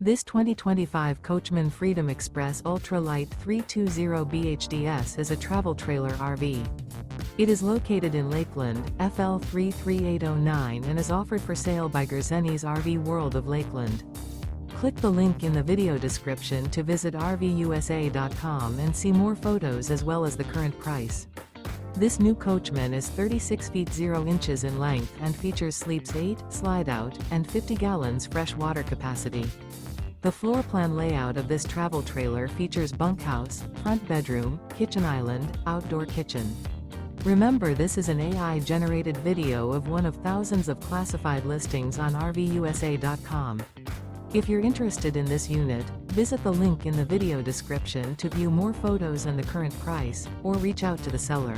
This 2025 Coachmen Freedom Express Ultra Lite 320 BHDS is a travel trailer RV. It is located in Lakeland, FL 33809 and is offered for sale by Gerzeny's RV World of Lakeland. Click the link in the video description to visit RVUSA.com and see more photos as well as the current price. This new Coachmen is 36 feet 0 inches in length and features sleeps 8, Slideout, and 50 gallons fresh water capacity. The floor plan layout of this travel trailer features bunkhouse, front bedroom, kitchen island, outdoor kitchen. Remember, this is an AI-generated video of one of thousands of classified listings on RVUSA.com. If you're interested in this unit, visit the link in the video description to view more photos and the current price, or reach out to the seller.